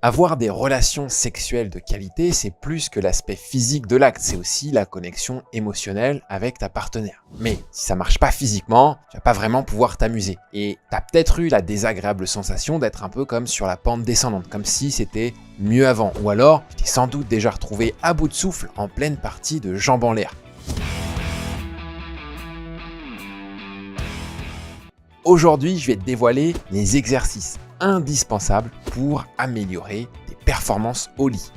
Avoir des relations sexuelles de qualité, c'est plus que l'aspect physique de l'acte, c'est aussi la connexion émotionnelle avec ta partenaire. Mais si ça marche pas physiquement, tu vas pas vraiment pouvoir t'amuser. Et t'as peut-être eu la désagréable sensation d'être un peu comme sur la pente descendante, comme si c'était mieux avant. Ou alors, tu t'es sans doute déjà retrouvé à bout de souffle en pleine partie de jambes en l'air. Aujourd'hui, je vais te dévoiler les exercices indispensables pour améliorer tes performances au lit.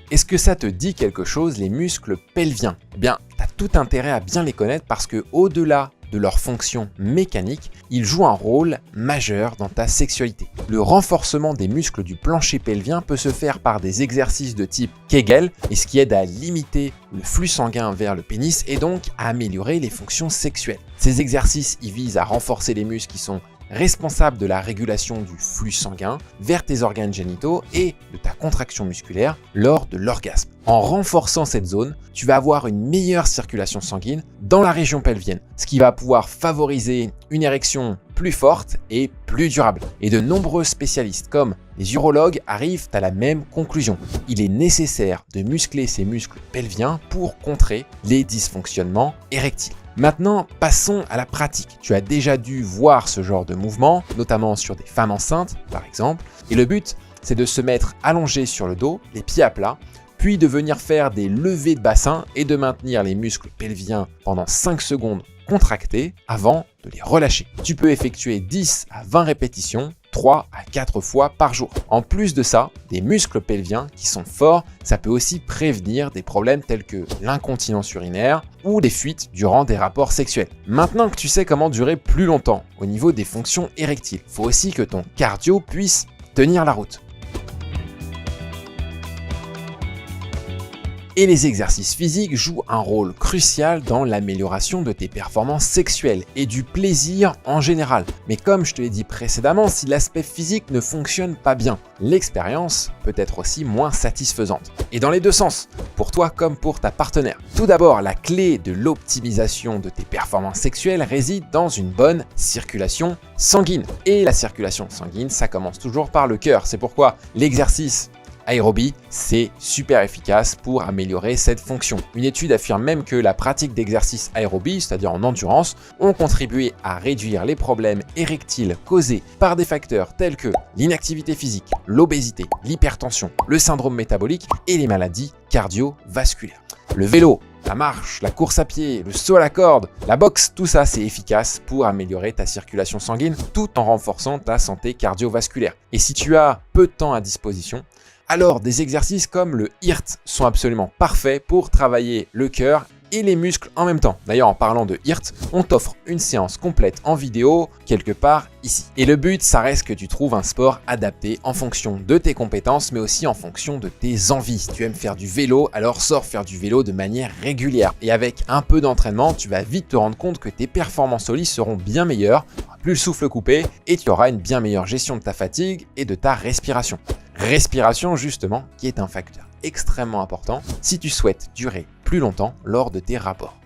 Est-ce que ça te dit quelque chose, les muscles pelviens? Eh bien, tu as tout intérêt à bien les connaître parce que au-delà de leur fonction mécanique, ils jouent un rôle majeur dans ta sexualité. Le renforcement des muscles du plancher pelvien peut se faire par des exercices de type Kegel, et ce qui aide à limiter le flux sanguin vers le pénis et donc à améliorer les fonctions sexuelles. Ces exercices visent à renforcer les muscles qui sont responsables de la régulation du flux sanguin vers tes organes génitaux et de ta contraction musculaire lors de l'orgasme. En renforçant cette zone, tu vas avoir une meilleure circulation sanguine dans la région pelvienne, ce qui va pouvoir favoriser une érection plus forte et plus durable. Et de nombreux spécialistes comme les urologues arrivent à la même conclusion. Il est nécessaire de muscler ces muscles pelviens pour contrer les dysfonctionnements érectiles. Maintenant, passons à la pratique. Tu as déjà dû voir ce genre de mouvement, notamment sur des femmes enceintes, par exemple. Et le but, c'est de se mettre allongé sur le dos, les pieds à plat, puis de venir faire des levées de bassin et de maintenir les muscles pelviens pendant 5 secondes contractés avant de les relâcher. Tu peux effectuer 10 à 20 répétitions, 3 à 4 fois par jour. En plus de ça, des muscles pelviens qui sont forts, ça peut aussi prévenir des problèmes tels que l'incontinence urinaire ou des fuites durant des rapports sexuels. Maintenant que tu sais comment durer plus longtemps au niveau des fonctions érectiles, il faut aussi que ton cardio puisse tenir la route. Et les exercices physiques jouent un rôle crucial dans l'amélioration de tes performances sexuelles et du plaisir en général. Mais comme je te l'ai dit précédemment, si l'aspect physique ne fonctionne pas bien, l'expérience peut être aussi moins satisfaisante. Et dans les deux sens, pour toi comme pour ta partenaire. Tout d'abord, la clé de l'optimisation de tes performances sexuelles réside dans une bonne circulation sanguine. Et la circulation sanguine, ça commence toujours par le cœur. C'est pourquoi l'exercice aérobie, c'est super efficace pour améliorer cette fonction. Une étude affirme même que la pratique d'exercices aérobie, c'est-à-dire en endurance, ont contribué à réduire les problèmes érectiles causés par des facteurs tels que l'inactivité physique, l'obésité, l'hypertension, le syndrome métabolique et les maladies cardiovasculaires. Le vélo, la marche, la course à pied, le saut à la corde, la boxe, tout ça c'est efficace pour améliorer ta circulation sanguine tout en renforçant ta santé cardiovasculaire. Et si tu as peu de temps à disposition, alors des exercices comme le HIIT sont absolument parfaits pour travailler le cœur et les muscles en même temps. D'ailleurs, en parlant de HIIT, on t'offre une séance complète en vidéo quelque part ici. Et le but, ça reste que tu trouves un sport adapté en fonction de tes compétences, mais aussi en fonction de tes envies. Si tu aimes faire du vélo, alors sors faire du vélo de manière régulière. Et avec un peu d'entraînement, tu vas vite te rendre compte que tes performances au lit seront bien meilleures, plus le souffle coupé, et tu auras une bien meilleure gestion de ta fatigue et de ta respiration. Respiration justement, qui est un facteur extrêmement important si tu souhaites durer plus longtemps lors de tes rapports.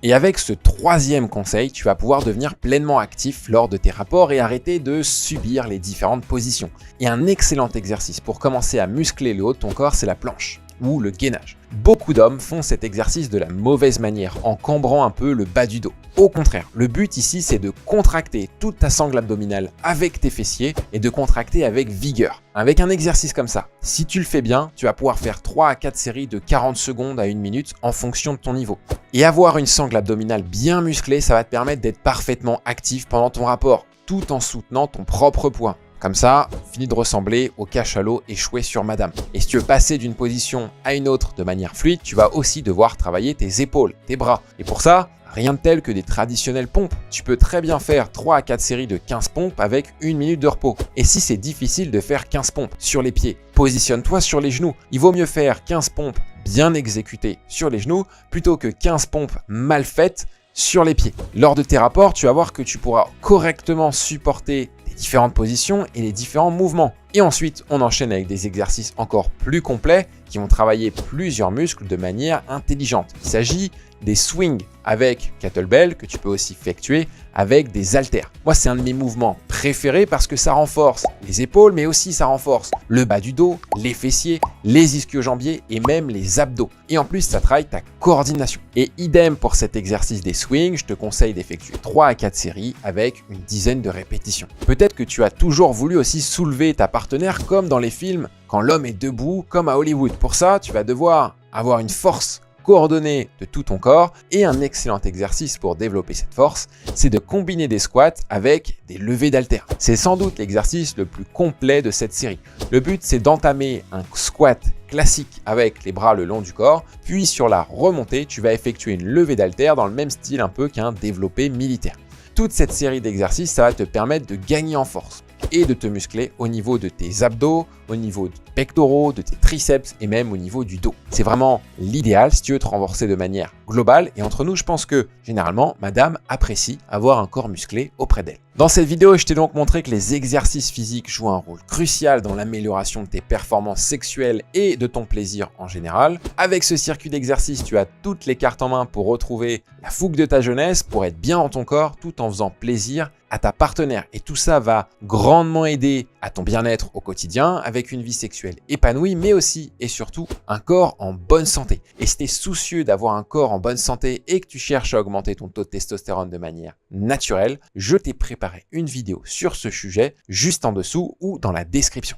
Et avec ce troisième conseil, tu vas pouvoir devenir pleinement actif lors de tes rapports et arrêter de subir les différentes positions. Et un excellent exercice pour commencer à muscler le haut de ton corps, c'est la planche ou le gainage. Beaucoup d'hommes font cet exercice de la mauvaise manière, en cambrant un peu le bas du dos. Au contraire, le but ici, c'est de contracter toute ta sangle abdominale avec tes fessiers et de contracter avec vigueur. Avec un exercice comme ça, si tu le fais bien, tu vas pouvoir faire 3 à 4 séries de 40 secondes à 1 minute en fonction de ton niveau. Et avoir une sangle abdominale bien musclée, ça va te permettre d'être parfaitement actif pendant ton rapport, tout en soutenant ton propre poids. Comme ça, fini de ressembler au cachalot échoué sur madame. Et si tu veux passer d'une position à une autre de manière fluide, tu vas aussi devoir travailler tes épaules, tes bras. Et pour ça, rien de tel que des traditionnelles pompes. Tu peux très bien faire 3 à 4 séries de 15 pompes avec 1 minute de repos. Et si c'est difficile de faire 15 pompes sur les pieds, positionne-toi sur les genoux. Il vaut mieux faire 15 pompes bien exécutées sur les genoux plutôt que 15 pompes mal faites sur les pieds. Lors de tes rapports, tu vas voir que tu pourras correctement supporter différentes positions et les différents mouvements. Et ensuite, on enchaîne avec des exercices encore plus complets qui vont travailler plusieurs muscles de manière intelligente. Il s'agit des swings avec kettlebell que tu peux aussi effectuer avec des haltères. Moi, c'est un de mes mouvements préférés parce que ça renforce les épaules, mais aussi ça renforce le bas du dos, les fessiers, les ischio-jambiers et même les abdos. Et en plus, ça travaille ta coordination. Et idem pour cet exercice des swings, je te conseille d'effectuer 3 à 4 séries avec une dizaine de répétitions. Peut-être que tu as toujours voulu aussi soulever ta partenaire comme dans les films, quand l'homme est debout comme à Hollywood. Pour ça, tu vas devoir avoir une force coordonnée de tout ton corps et un excellent exercice pour développer cette force, c'est de combiner des squats avec des levées d'haltères. C'est sans doute l'exercice le plus complet de cette série. Le but, c'est d'entamer un squat classique avec les bras le long du corps, puis sur la remontée, tu vas effectuer une levée d'haltères dans le même style un peu qu'un développé militaire. Toute cette série d'exercices, ça va te permettre de gagner en force et de te muscler au niveau de tes abdos, au niveau de tes pectoraux, de tes triceps et même au niveau du dos. C'est vraiment l'idéal si tu veux te renforcer de manière globale et entre nous, je pense que généralement, madame apprécie avoir un corps musclé auprès d'elle. Dans cette vidéo, je t'ai donc montré que les exercices physiques jouent un rôle crucial dans l'amélioration de tes performances sexuelles et de ton plaisir en général. Avec ce circuit d'exercices, tu as toutes les cartes en main pour retrouver la fougue de ta jeunesse, pour être bien dans ton corps tout en faisant plaisir à ta partenaire. Et tout ça va grandement aider à ton bien-être au quotidien avec une vie sexuelle épanouie, mais aussi et surtout un corps en bonne santé. Et si tu es soucieux d'avoir un corps en bonne santé et que tu cherches à augmenter ton taux de testostérone de manière naturelle, je t'ai préparé une vidéo sur ce sujet juste en dessous ou dans la description.